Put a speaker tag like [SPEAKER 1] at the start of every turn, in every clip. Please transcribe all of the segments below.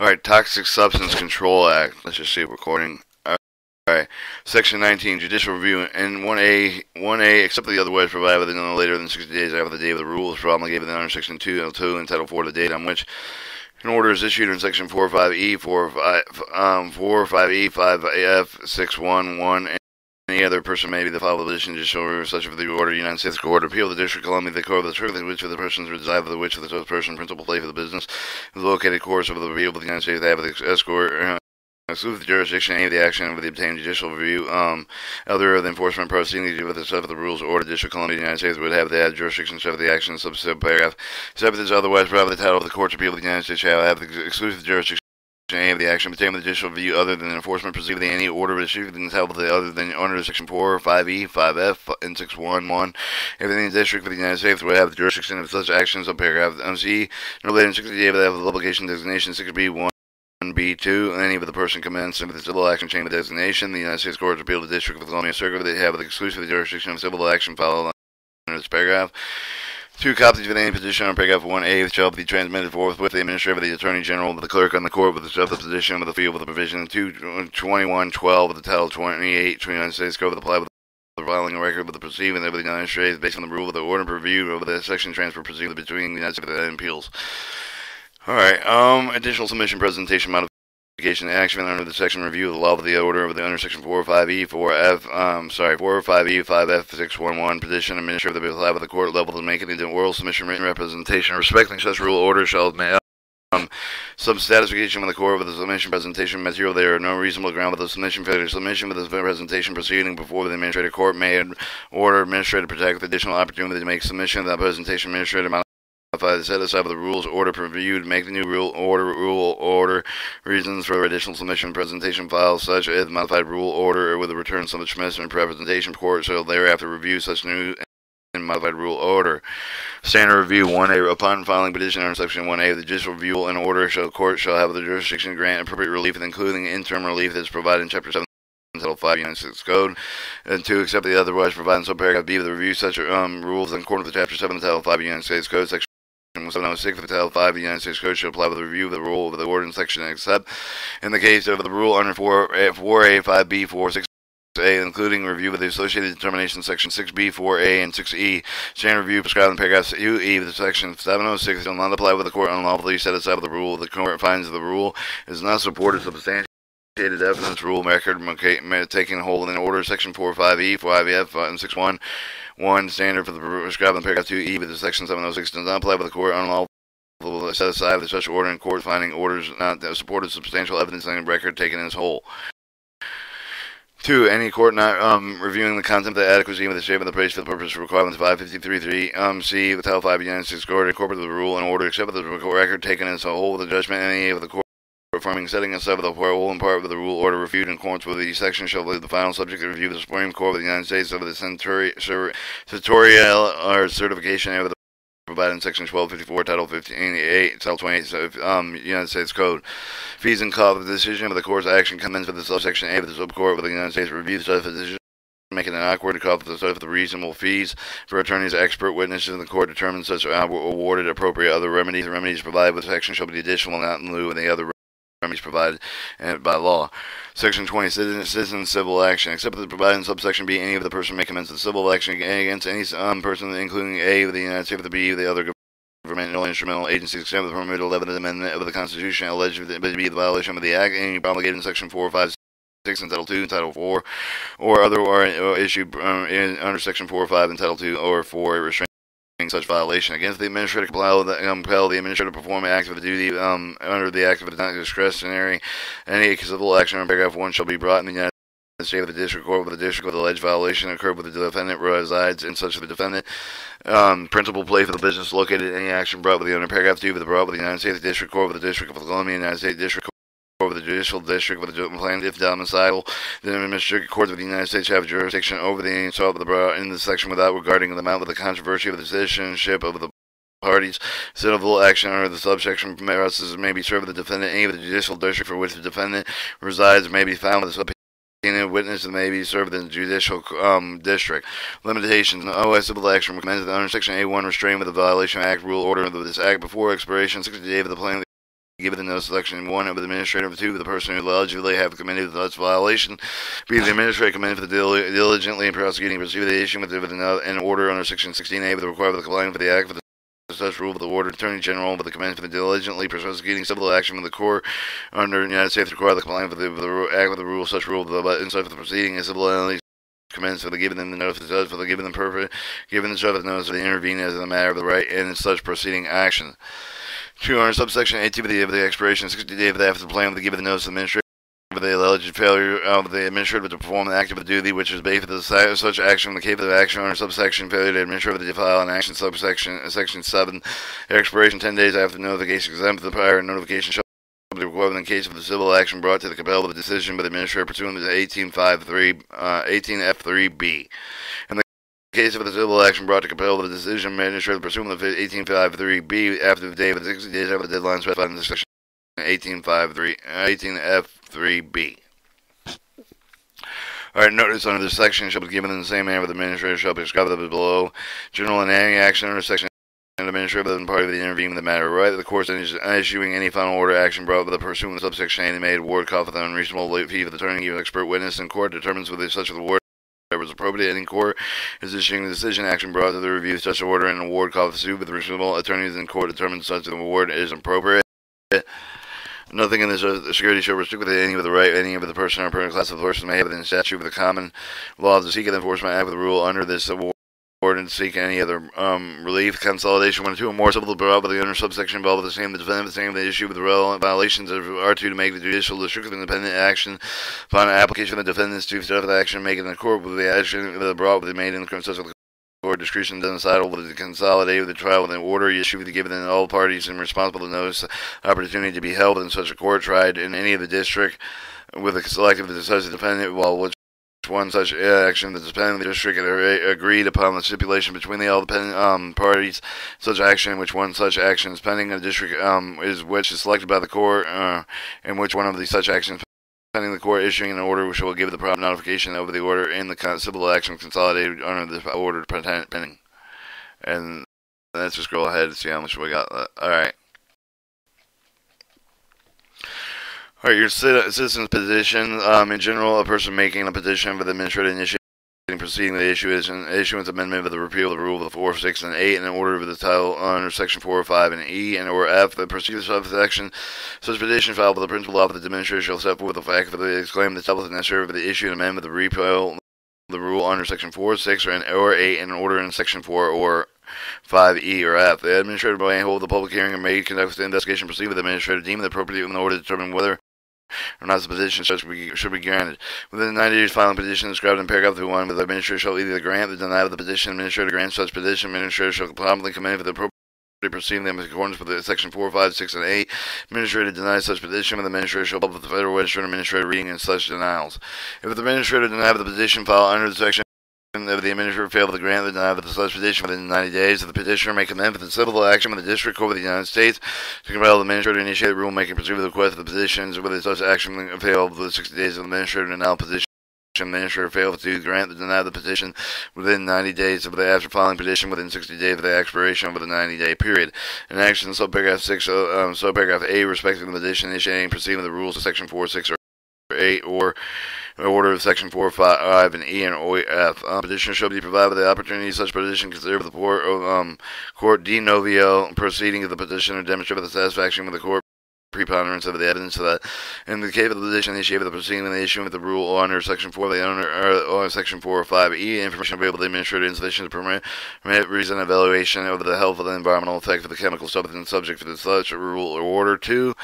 [SPEAKER 1] Alright, Toxic Substance Control Act. Let's just see recording. Alright. Section 19, Judicial Review. In 1A, except the other words provided within no later than 60 days after the date of the rule is promulgated within under Section 202 and Title 4, the date on which an order is issued in Section 45E, 45E, 5F, 611, and any other person may be the filed petition judicial review such of the order, United States Court of Appeal, the District of Columbia, the Court of the Circuit, in which of the persons reside, for the which of the such person, principal place of the business, is located, course of the review of the United States, they have the escort, exclusive jurisdiction, any of the action of the obtained judicial review, other of the enforcement proceedings with the set of the rules or the District of Columbia, United States would have the jurisdiction of the action, subparagraph, except as otherwise provided the title of the Court of Appeal of the United States shall have the exclusive jurisdiction any of the action obtained with the judicial review other than enforcement proceeding any order issued in the title other than under Section 4, 5E, 5F, and 611. Everything in the District of the United States would have the jurisdiction of such actions of paragraph MC, no later than 60 days of the publication designation 6B1. B2, any of the person commenced with the civil action chain of designation, the United States Court of Appeal of the District of Columbia Circuit, they have the exclusive jurisdiction of civil action followed under this paragraph. 2 copies of any petition on paragraph 1A shall be transmitted forthwith with the administrator of the Attorney General of the clerk on the court with the position with the field with the provision 22112 of the Title 28 United States Code of the apply with the filing a record with the proceeding of the United States based on the rule of the order review of the section transfer proceeding between the United States and appeals. Alright, additional submission presentation modification action under the section review of the law of the order of the under section 405E, 4F, 405E, 5F, 611 petition administrator of the apply with the court level to make any oral submission written representation respecting such rule order shall some satisfaction with the court with the submission presentation material. There are no reasonable ground with the submission failure. Submission with the presentation proceeding before the administrative court may order administrator to protect the additional opportunity to make submission of that presentation administrator the set aside of the rules order reviewed, make the new rule order reasons for additional submission presentation files such as modified rule order or with a return submission presentation court shall thereafter review such new and modified rule order. Standard review 1A upon filing petition under section 1A of the judicial review and order court shall have the jurisdiction to grant appropriate relief including interim relief that is provided in chapter 7 Title 5 United States Code, and 2 accept the otherwise provided in subparagraph B of the review such rules in accordance with chapter 7 Title 5 United States Code section 706 of the Title 5 of the United States Code shall apply with the review of the rule of the ordinance section except in the case of the rule under 4A, 5B, 4, 6A, including review of the associated determination section 6B, 4A, and 6E. Standard review prescribed in paragraph 2E of the section 706 shall not apply with the court unlawfully set aside with the rule. The court finds the rule is not supported substantially. Evidence rule record taking hold in order section 45E, 5F, and 611 standard for the prescribed in paragraph 2E but the section 706 does not apply with the court unlawful set aside with such order and court finding orders not supported substantial evidence and record taken as whole. 2. Any court not reviewing the content of the adequacy of the statement of the praise for the purpose of requirements 553.3 C the Title 5 United States Code incorporated the rule and order except for the record taken as a whole with the judgment any of the court affirming setting aside of the whole and part with the rule order reviewed in accordance with the section shall leave the final subject to review of the Supreme Court of the United States of the certiorari or certification of the provided in section 1254 Title 15, Title 28 United States Code. Fees and costs of the decision of the court's action commence with the subsection A of the subcourt with the United States review the decision making an awkward to call for the reasonable fees for attorneys, expert witnesses in the court determine such awarded appropriate other remedies. The remedies provided with section shall be additional not in lieu of the other remedies provided by law. Section 20, citizen civil action. Except that provided in subsection B, any of the person may commence the civil action against any person, including A of the United States, the B of the other governmental instrumental agencies, except the permitted 11th Amendment of the Constitution, alleged to be the violation of the Act, any promulgated in Section 4, 5, 6 and Title 2, Title 4, or other or issued under Section 4, 5 and Title 2 or 4 restraining such violation against the administrator compel the administrator to perform an act of the duty under the act of the discretionary. Any civil action under paragraph 1 shall be brought in the United States of the district court with the district with the alleged violation occurred with the defendant resides in such of the defendant principal place for the business located. Any action brought with the under paragraph 2 with the brought with the United States district court with the district of Columbia, United States district over the judicial district with the plaintiff domicile. The administrative courts of the United States have jurisdiction over the insult of the brought in the section without regarding the amount of the controversy of the citizenship of the parties. Civil action under the subsection process may be served with the defendant. Any of the judicial district for which the defendant resides may be found with the subpoena witness and may be served in the judicial district. Limitations. No civil action recommended under section A1 restrained with the violation of act rule order of this act before expiration 60 days of the plaintiff given the notice of section 1 of the administrator, 2 of the person who allegedly have committed such violation, be the administrator commended for the diligently in prosecuting and pursuing the issue with an order under section 16A with the requirement of the complying with the act for the such rule of the order Attorney General with the command for the diligently prosecuting civil action with the court under the United States require the compliance with the act with the rule such rule but inside for the proceeding and civil entities commence for the giving them the notice of the judge for the giving them purpose giving the judge the notice of the intervening as in the matter of the right and in such proceeding action. 2 under subsection 18 of the expiration 60 days after the plan with the giving the notice of the administrator with the alleged failure of the administrator to perform the active duty which is based on such action in the case of action under subsection failure to administer to file an action subsection section 7 expiration 10 days after the notification exempt the prior notification shall be required in the case of the civil action brought to the compel of the decision by the administrator pursuant to 18F3B. In the case of the civil action brought to compel the decision administrator pursuant to 18F3B after the day of the 60 days after the deadline specified in the section 18F3B. Alright, notice under this section shall be given in the same manner the administrator shall be described below. General and any action under section administrator of the party of the intervening in the matter right the court is issuing any final order action brought by the pursuant of the subsection A made award call for the unreasonable late fee of the attorney of expert witness in court determines whether such award was appropriate in court is issuing the decision action brought to the review of such order and award call for suit with reasonable attorneys in court determines such an award is appropriate. Nothing in this security shall restrict with any of the right any of the person or permanent class of the person may have within statute with the common law of the seek enforcement act with the rule under this award and seek any other relief, consolidation, 1 or 2 or more civil brought by the under subsection involved with the same the defendant, the same the issue with the relevant violations of R2 to make the judicial district of independent action upon an application of the defendant's to set the action making in the court with the action that brought with the made in the criminal such the court discretion doesn't settle with the consolidated with the trial with an order issued to given all parties and responsible to notice opportunity to be held in such a court tried in any of the district with a selective decisive defendant while which one such action the defendant of the district agreed upon the stipulation between all the parties such action which one such action is pending in the district is which is selected by the court in which one of the such actions pending the court issuing an order which will give the proper notification over the order in the civil action consolidated under the order pending. And let's just scroll ahead and see how much we got. Alright. Alright, your citizen's petition. In general, a person making a petition for the administrative initiative proceeding the issuance amendment of the repeal of the rule of 4, 6, and 8 in order of the title under section 4, 5, and E and or F. The procedure subsection such petition filed with the principal law of the administrator shall set forth the fact that the exclaim the tablet necessary for the issue and amendment of the repeal the rule under section 4, 6, or 8 in order in section 4 or 5E or F. The administrator may hold the public hearing and may conduct the investigation proceed with the administrator deem it appropriate in order to determine whether or not the petition should be granted. Within 90 days filing petition described in paragraph 1, the administrator shall either grant or deny the petition. Administrator grants such petition. Administrator shall promptly commend for the appropriate proceeding them in accordance with the section 4, 5, 6, and 8. Administrator denies such petition, and the administrator shall publish the Federal Register and administrator reading in such denials. If the administrator denies the petition filed under the section of the administrator failed to grant the denial of the such petition within 90 days, the petitioner may commend for the civil action with the District Court of the United States to compel the administrator to initiate rulemaking pursuant to the request of the petitions with such action failed within 60 days of the administrator to deny the petition. The administrator failed to grant the deny the petition within 90 days of the after filing petition within 60 days of the expiration of the 90-day period. In action, subparagraph 6, subparagraph A, respecting the petition initiating proceeding the rules of section 4, 6, or 8, or order of section 4, 5, and E and F. Petitioner shall be provided with the opportunity such petition considered the court de novo proceeding of the petitioner demonstrate the satisfaction with the court preponderance of the evidence so that in the case of the petition initiated the proceeding and the issue with the rule under section 4 the owner or section 4 or 5E information available to the administrator insufficient to permit reason evaluation of the health of the environmental effect of the chemical substance subject to the such rule or order. 2.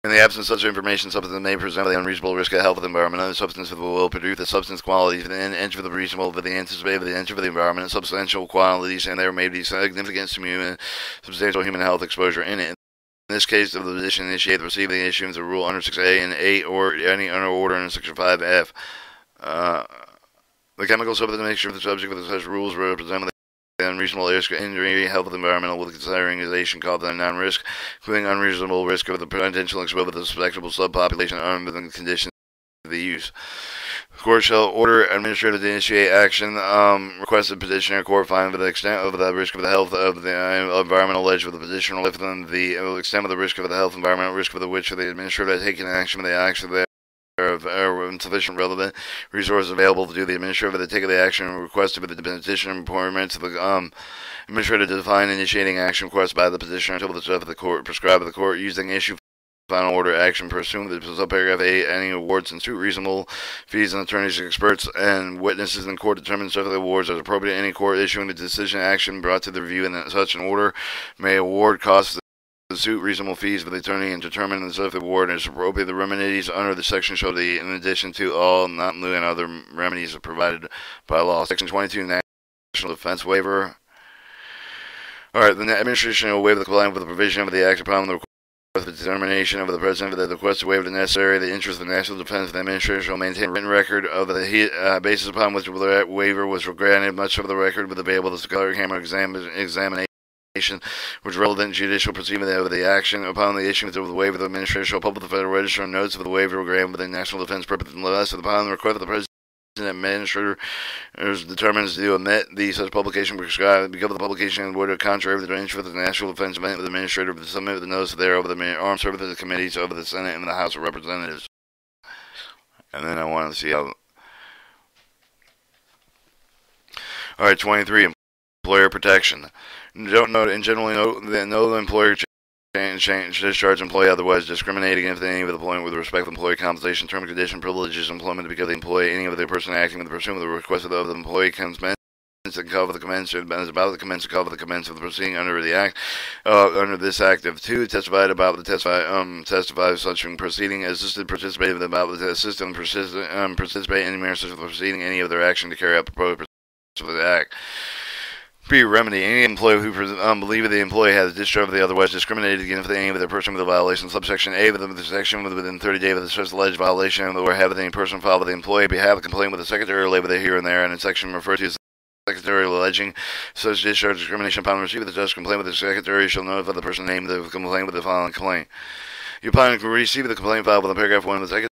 [SPEAKER 1] In the absence of such information, substance may present the unreasonable risk of health of the environment. Other substance will produce the substance qualities and enter for the reasonable for the anticipated the enter for the environment and substantial qualities, and there may be significant substantial human health exposure in it. In this case, of the petition initiated receiving the issuance of rule under 6A and 8 or any under order in section 5F. The chemical substance makes sure the subject of such rules represent the unreasonable risk of injury, health of the environmental with consideration called the non-risk, including unreasonable risk of the potential exposure of the susceptible subpopulation under the conditions of the use. Court shall order administrator to initiate action, requested petitioner court find the extent of the risk of the health of the environmental alleged with the petitioner within the extent of the risk of the health environmental risk of which the administrator has taken action with the action of insufficient relevant resources available to do the administrator to take the action requested with the petitioner requirement to the administrator to define initiating action requested by the petitioner until the judge of the court prescribed by the court using issue final order action pursuant to subparagraph 8, any awards and suit reasonable fees and attorneys, experts, and witnesses in court determine such awards as appropriate. Any court issuing a decision action brought to the review in such an order may award costs of the suit reasonable fees for the attorney and determine the such award as appropriate. The remedies under the section shall be in addition to all not in lieu and other remedies provided by law. Section 22 National Defense Waiver. Alright, the administration will waive the compliance with the provision of the act upon the with the determination of the President that the request to waive the necessary the interest of the national defense of the administration shall maintain a written record of the basis upon which the waiver was granted, much of the record with available to color camera examination which relevant judicial proceeding of the action upon the issuance of the waiver. The administration shall publish the Federal Register notes of the waiver granted within national defense purpose unless upon the request of the President the administrator determines to omit the such publication prescribed because of the publication in word contrary to the interest of the national defense event of the administrator to submit the notice thereof of the armed services committees of the Senate and the House of Representatives. And then I want to see how. Alright, 23. Employer protection. Don't note and generally note that no employer discharge employee otherwise discriminate against any of the employment with respect to employee compensation, term, condition, privileges, employment because the employee, any of the person acting with the pursuit of the request of the employee commence and cover the commence or is about to commence to cover the commence of the proceeding under the act, under this act. If two testified about the testify such proceeding, assisted participated about the assist and participate in any manner such proceeding, any of their action to carry out the purpose of the act. B. Remedy. Any employee who believe the employee has discharged the otherwise discriminated against any of their person with a violation. Subsection A. Within the section within 30 days of the such alleged violation, or have any person filed with the employee have a complaint with the secretary or labor there here and there, and in section referred to as secretary alleging such discharge discrimination upon receipt of the judge's complaint with the secretary shall notify the person named the complaint with the following complaint. You upon receipt of the complaint filed within paragraph 1 of the secretary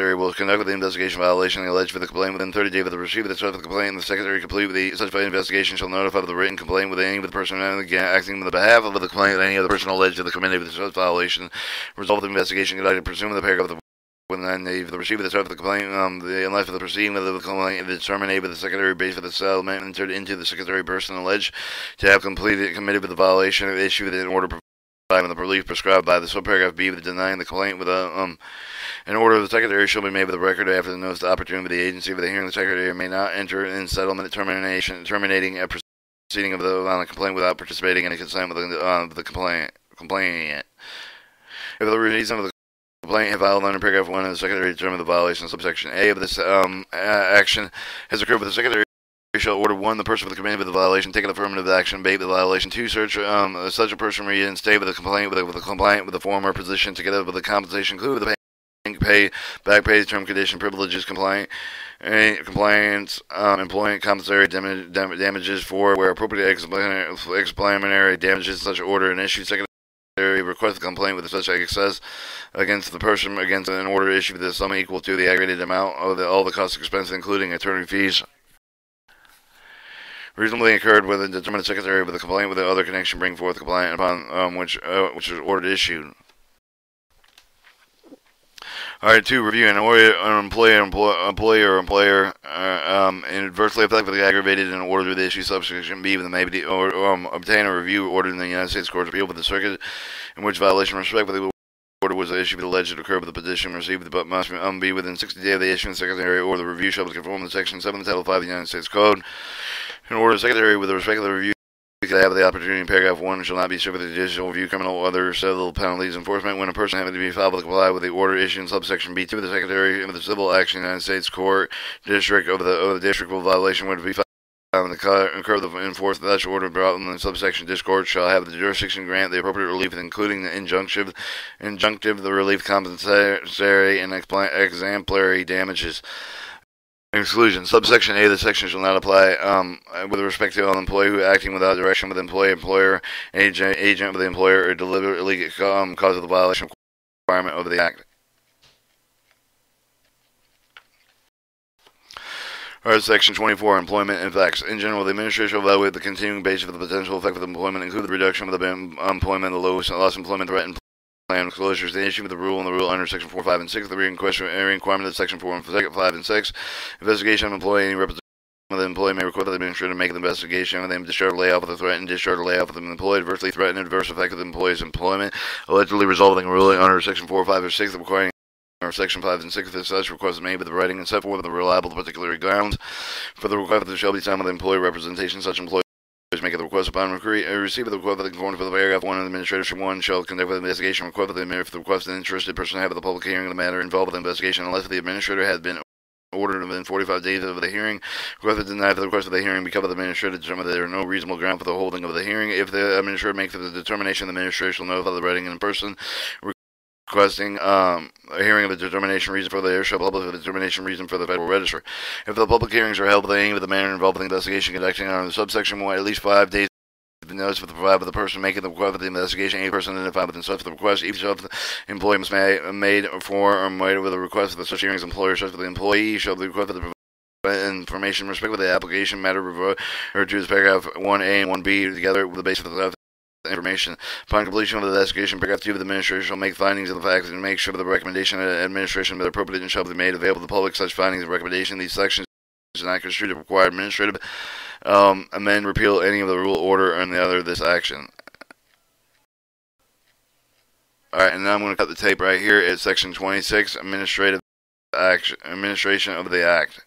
[SPEAKER 1] will conduct the investigation violation alleged for the complaint within 30 days of the receipt of the such complaint, and the secretary complete with the such investigation shall notify the written complaint with any of the person acting on the behalf of the complaint and any other person alleged to the committee of the such violation. Result of the investigation conducted pursuant to the paragraph of the when the receipt of the start of the complaint, unless for the proceeding of the complaint is terminated with the secretary based for the settlement entered into the secretary person alleged to have committed with the violation of issued in order providing the relief prescribed by the subparagraph B with denying the complaint with an order of the secretary shall be made with the record after the notice the opportunity of the agency for the hearing. The secretary may not enter in settlement terminating a proceeding of the complaint without participating in a consent with the complainant. If the reason of the complaint have filed under paragraph 1 of the secretary determine the violation of subsection A of this action has occurred with the secretary shall order 1 the person for the committee with the violation take an affirmative action abate the violation. 2 search such a person reinstate with the complaint with the compliant with the former position together with the compensation included with the back pay, term, condition, privileges, compliance, employment compensatory damages for where appropriate explanatory damages such order and issue. Secretary request a complaint with such excess against the person against an order issued with a sum equal to the aggregated amount of all the costs expenses including attorney fees reasonably incurred with a determined secretary with a complaint with the other connection bring forth the complaint upon which is ordered issued. Alright, 2. Review an employee or employer adversely affected aggravated in order to the issue subsection B with the maybe or obtain a review order in the United States Court of Appeal with the circuit in which violation with respect to the order was issued with alleged to occur with the petition received but must be within 60 days of the issuance of the secretary or the review shall conform to section 7 Title 5 of the United States Code. In order the secretary with respect to the review could have the opportunity in paragraph 1 shall not be subject to judicial review, criminal or other civil penalties enforcement when a person having to be filed with comply with the order issued in subsection B2 of the secretary of the civil action in the United States Court district of the district will violation would be filed and incur the enforced such order brought in the subsection discord shall have the jurisdiction grant the appropriate relief including the injunctive the relief compensatory and exemplary damages. Exclusion. Subsection A, the section shall not apply with respect to an employee who acting without direction with employee, employer, agent of the employer, or deliberately cause of the violation requirement of the act. Alright, Section 24, Employment Effects. In general, the administration will evaluate the continuing basis of the potential effect of employment, include the reduction of the employment, the loss employment threat, and plan disclosures. The issue with the rule and the rule under Section 4, 5, and 6. The requirement of Section 4, 5, and 6. Investigation of employee. Any representation of the employee may request that the administrator make an investigation of them, discharge, layoff of the threat, and discharge, layoff of the employee adversely threatened adverse effect of the employee's employment, allegedly resulting in ruling under Section 4, 5, or 6, requiring or Section 5 and 6 of such request is made with the writing and set forth the reliable particular grounds for the request. There shall be signed with the employee representation. Such employees make the request upon receipt of the request in accordance with paragraph 1 of the administration. 1 shall conduct the investigation request if the request an interested person have the public hearing of the matter involved with the investigation, unless the administrator has been ordered within 45 days of the hearing. Request denied for the request of the hearing because the administrator determined that there are no reasonable ground for the holding of the hearing. If the administrator makes the determination, the administrator shall notify the writing in person requesting a hearing of the determination reason for the hearing shall publish the determination reason for the Federal Register. If the public hearings are held with the aim of the manner involved in the investigation conducting under subsection 1, at least 5 days the notice with the provide with the person making the request of the investigation, a person identified within such the request. Each of the employee must made for or made with a request of such hearings employer such that the employee shall be requested to provide information in respect with the application matter referred to as paragraph 1A and 1B together with the basis of the information. Upon completion of the investigation, paragraph 2 of the administration shall make findings of the facts and make sure that the recommendation of the administration be appropriate and shall be made available to the public. Such findings and recommendation. These sections are not construed to require administrative amend, repeal any of the rule, order, or any other of this action. Alright, and now I'm going to cut the tape right here at section 26, administration of the act.